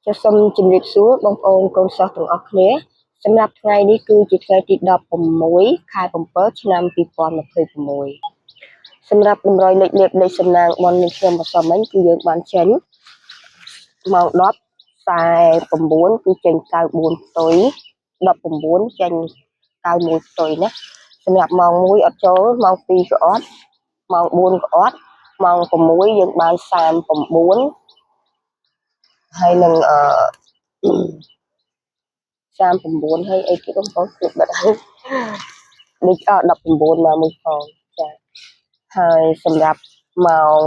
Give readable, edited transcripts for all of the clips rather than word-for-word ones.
จะសូមជម្រាបសួរបងប្អូនកូនសិស្សទាំងអស់គ្នាសម្រាប់ថ្ងៃនេះគឺជាថ្ងៃទី16ខែ7ឆ្នាំ2026សម្រាប់តម្រុយលេខលេខនៃសំណាងបននេះខ្ញុំបសំមិញគឺយើងបានចេញម៉ោង10:49គឺចេញ94ផ្ទុយ19ចេញ91ផ្ទុយណាសម្រាប់ម៉ោង1អត់ចូលម៉ោង2ក៏អត់ម៉ោង4ក៏អត់ម៉ោង6យើងបាន39ហើយនឹង39ហើយអីគេបងប្អូនគិតបាត់ហើយដូច19មកមួយផងចាហើយសម្រាប់ម៉ោង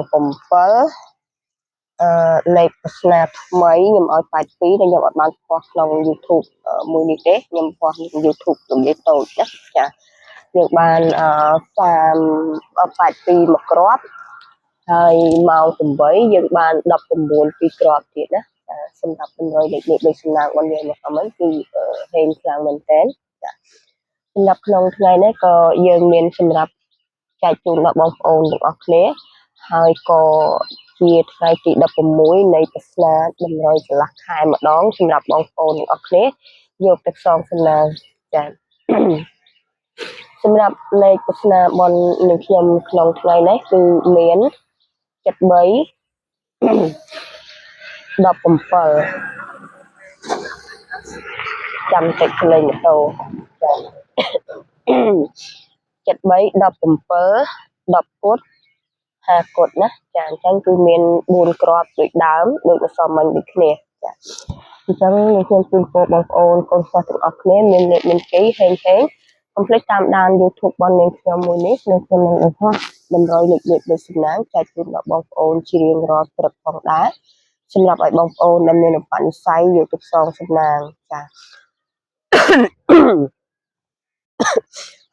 7លេខប្រស្នាថ្មីខ្ញុំឲ្យ82ដែលខ្ញុំអត់បានផ្ោះក្នុង YouTube មួយនេះទេខ្ញុំផ្ោះក្នុង YouTube រំលាយតូចណាចាយើងបាន82មកគ្រាប់ហើយម៉ោង8យើងបាន19ពីរគ្រាប់ទៀតណាសម្រាប់តម្រុយលេខដូចសំណាងរបស់យើងមកហ្នឹងគឺហេងខ្លាំងមែនតើចាសម្រាប់ក្នុងថ្ងៃនេះក៏យើងមានសម្រាប់ចែកជូនដល់បងប្អូនទាំងអស់គ្នាហើយក៏ជាថ្ងៃទី16នៃប្រស្នាតម្រុយចន្លះខែម្ដងសម្រាប់បងប្អូនទាំងអស់គ្នាយកទៅសងសំណាងចាសម្រាប់លេខប្រស្នាបននឹងខ្ញុំក្នុងថ្ងៃនេះគឺមាន73 17ចាំតិចលេងម៉ូតូចា73 17 10គុត5គុតណាចាអញ្ចឹងគឺមាន4គ្រាប់ដូចដើមដូចអសមិញដូចគ្នាចាអញ្ចឹងខ្ញុំជូនពរបងប្អូនកូនសិស្សទាំងអស់គ្នាមានលេខមានគីហេងកុំភ្លេចតាមដាន YouTube របស់នាងខ្ញុំមួយនេះខ្ញុំនឹងបង្ហោះតម្រុយលេខដូចសំណាងចែកជូនដល់បងប្អូនជារៀងរាល់ព្រឹកផងដែរសម្រាប់ឲ្យបងប្អូនដែលមានឧបនិស្ស័យយកទៅផ្សងសំណាងចា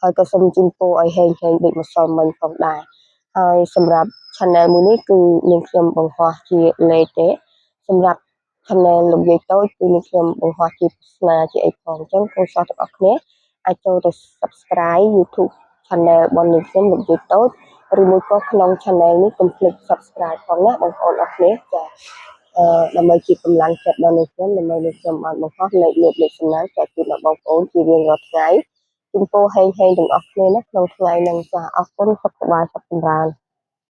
ហើយក៏សូមជូនពរឲ្យហេងដូចម្សិលមិញផងដែរហើយសម្រាប់ channel មួយនេះគឺនាងខ្ញុំបង្ហោះជាលេខទេសម្រាប់ channel លោកយាយតូចគឺនាងខ្ញុំបង្ហោះជាស្នាជាអីផងអញ្ចឹងកូនសិស្សទាំងអស់គ្នាអាចចូលទៅ subscribe YouTube channel របស់នាងខ្ញុំលោកយាយតូចឬមួយក៏ក្នុង channel នេះកុំភ្លេច subscribe ផងណាបងប្អូនអរគ្នាចាដើម្បីជាកម្លាំងចិត្តដល់នាងខ្ញុំដើម្បីនាងខ្ញុំបានបង្ហោះលេខសំណាងចែកជូនដល់បងប្អូនជារៀងរាល់ថ្ងៃជូនពរហេងទាំងអស់គ្នាណាក្នុងថ្ងៃនេះចាអរគុណសុខសប្បាយសុខចម្រើន